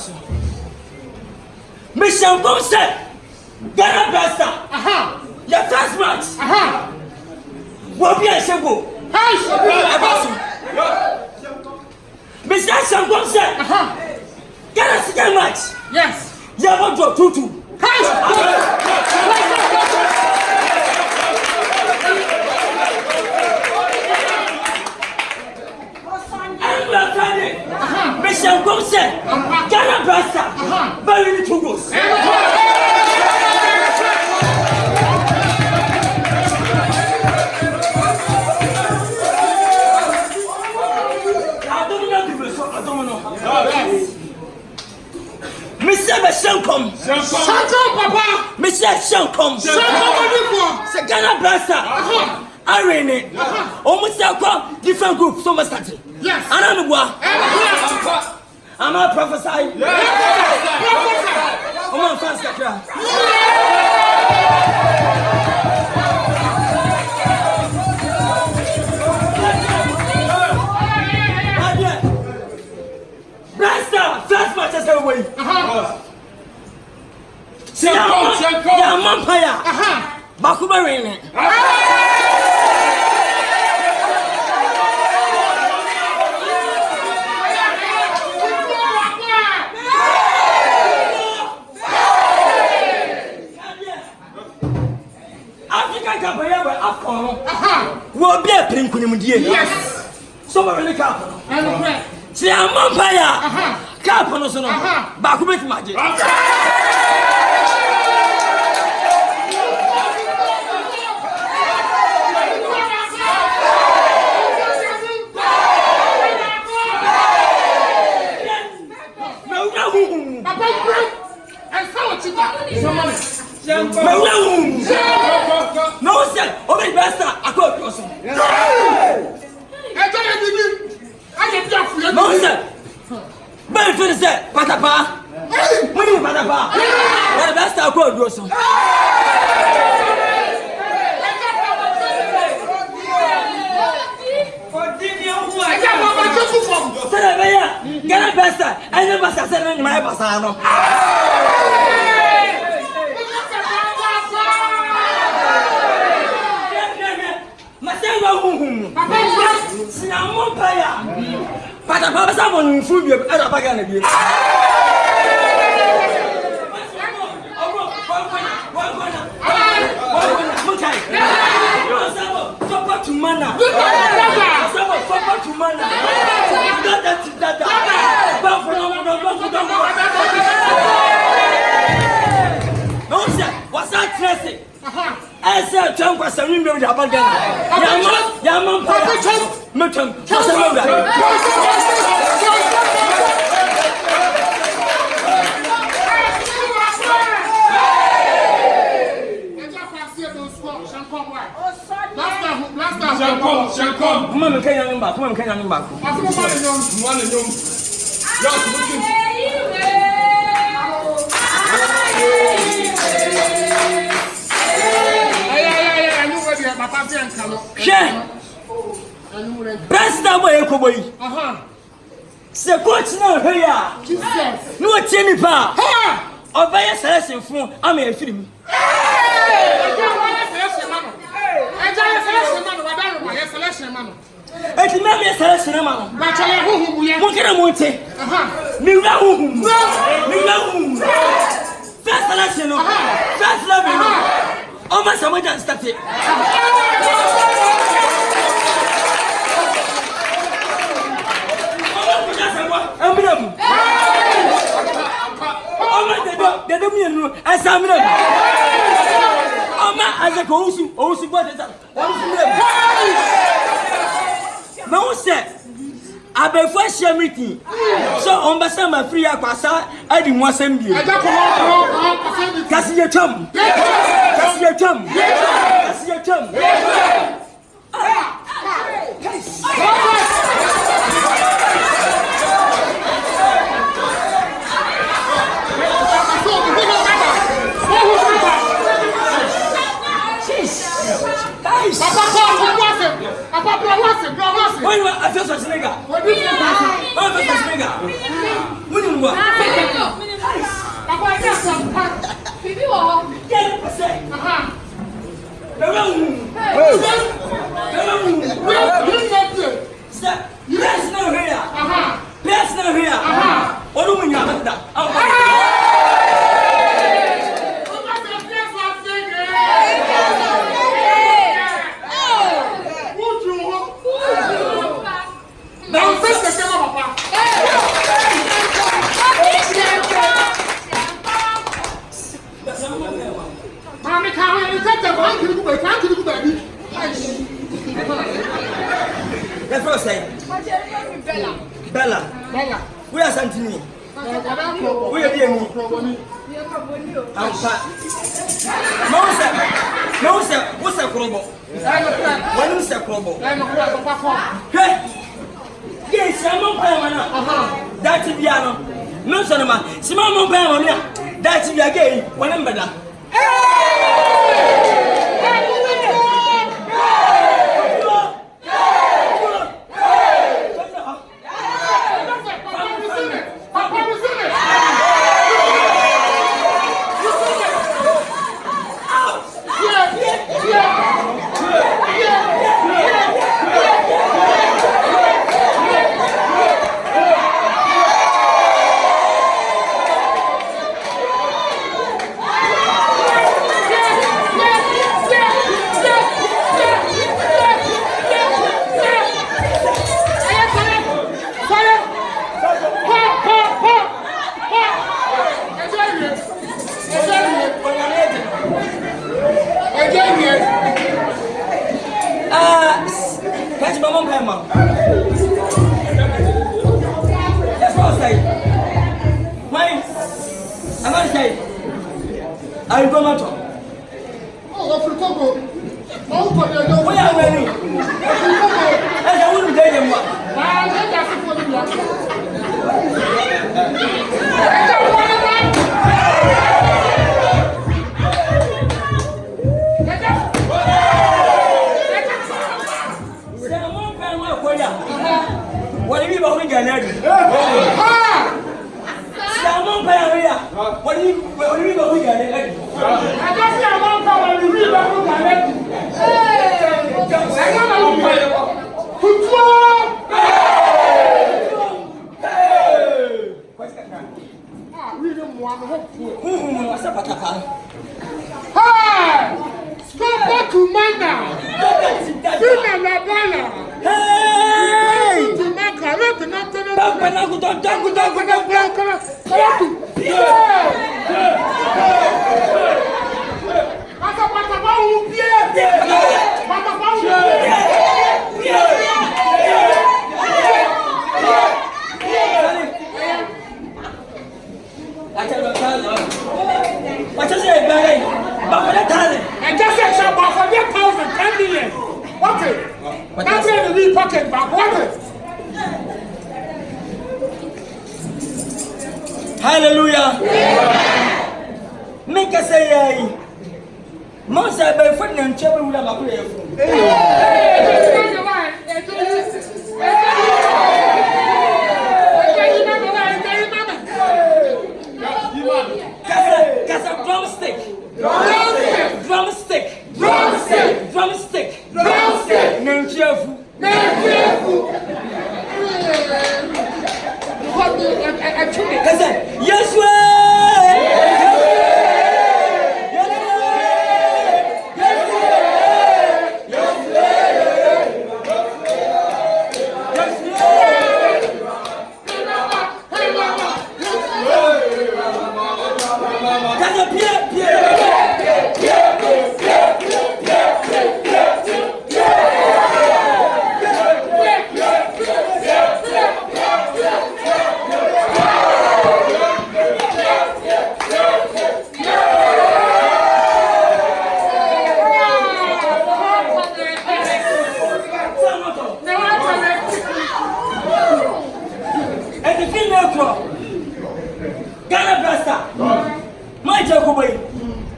so. Mission Gomse. Ghana Blaster. Your first match. What be a shago? Mr. Shangomse. Ghana second match. Yes. You want to 2-2. Mission Gomse. Ghana Blaster. Very 2 goals. Mr. Shankom. Shankom, Papa. Mr. Shankom. C'est Ghana Blaster. Arene. Almost different groups. So much country. Yes. I'm a prophesy. I'm a fast crack. First match is away. Shankom. Empire. Bakuba Rene. African Campaya were Afcon. We'll be a pink when you Yes. So we're really careful. Shankom Empire. Cap on us, Bakuba Magic. No, sir. Only best. I got crossing. No, sir. But if you say Patapaa, when you Patapaa, the best I could do so. Get a best. I never said in my Basano. Patapaa someone food you at a bagan of you. To mana. What's that Tracy? I said, Tom was a window of a gun. Yaman, Mutum, Shankom. Come on, can you back? Come on, can you back? Best boy, boy. Se coach no here. No tell pa. Obey selection phone. I'm a film. Eti me me selection man. Ba chale huhum ya. Mo kire mo nte. Mi wa huhum. First selection no. First level no. O ma samo jan start. Amram. O ma de mi nu asamram. O ma azeko osu bo de sa. No sir, I be first share meeting. So on basa ma free akwasa adi mo asem bi. Kasi ye chum. Papa, What is it? Oh, Mr. Speaker. What? Papa, I got some part. Baby, what? 10%. Let's know here. Let's know here. What do we have that? That's what I say. Bella. We are Santini. We are dear me. No, sir. What's a crumble? What is a crumble? Yes, I'm on Pamana. That's it, Piano. No, Sonoma. Simon Pamana. That's it again. One and better. Catch my mom, Pamma. That's what I say. Why? I'm going to say, I go matter. Oh, Africa. Where are we? I wouldn't tell them what. What do you mean about getting ready? Salmon Paya. What do you mean about getting ready? I just see a long time when you read about getting ready. What's up, Patapaa? Hey! Skapa Kumanda! Hey! Pocket back, what is? Hallelujah. Make us say, most I buy for them, children will have a prayer. Drumstick. Yes,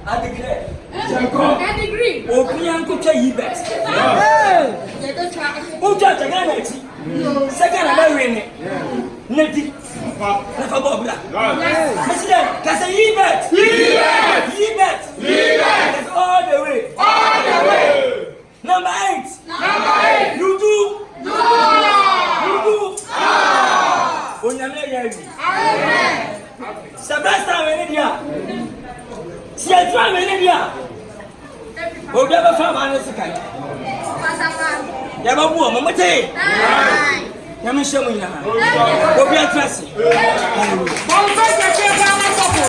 I declare. I agree. Open to tell you best. Who judge a guy? Second, hene. Nedi. Never bobra. President, can say Libet. That's all the way. Number 8. You do. Onyame yayi. Sebastian Venedia. Siatra Venedia. Obiaba fama anesika. Yaba buo momote. Yame shemu ina. Obiatrase.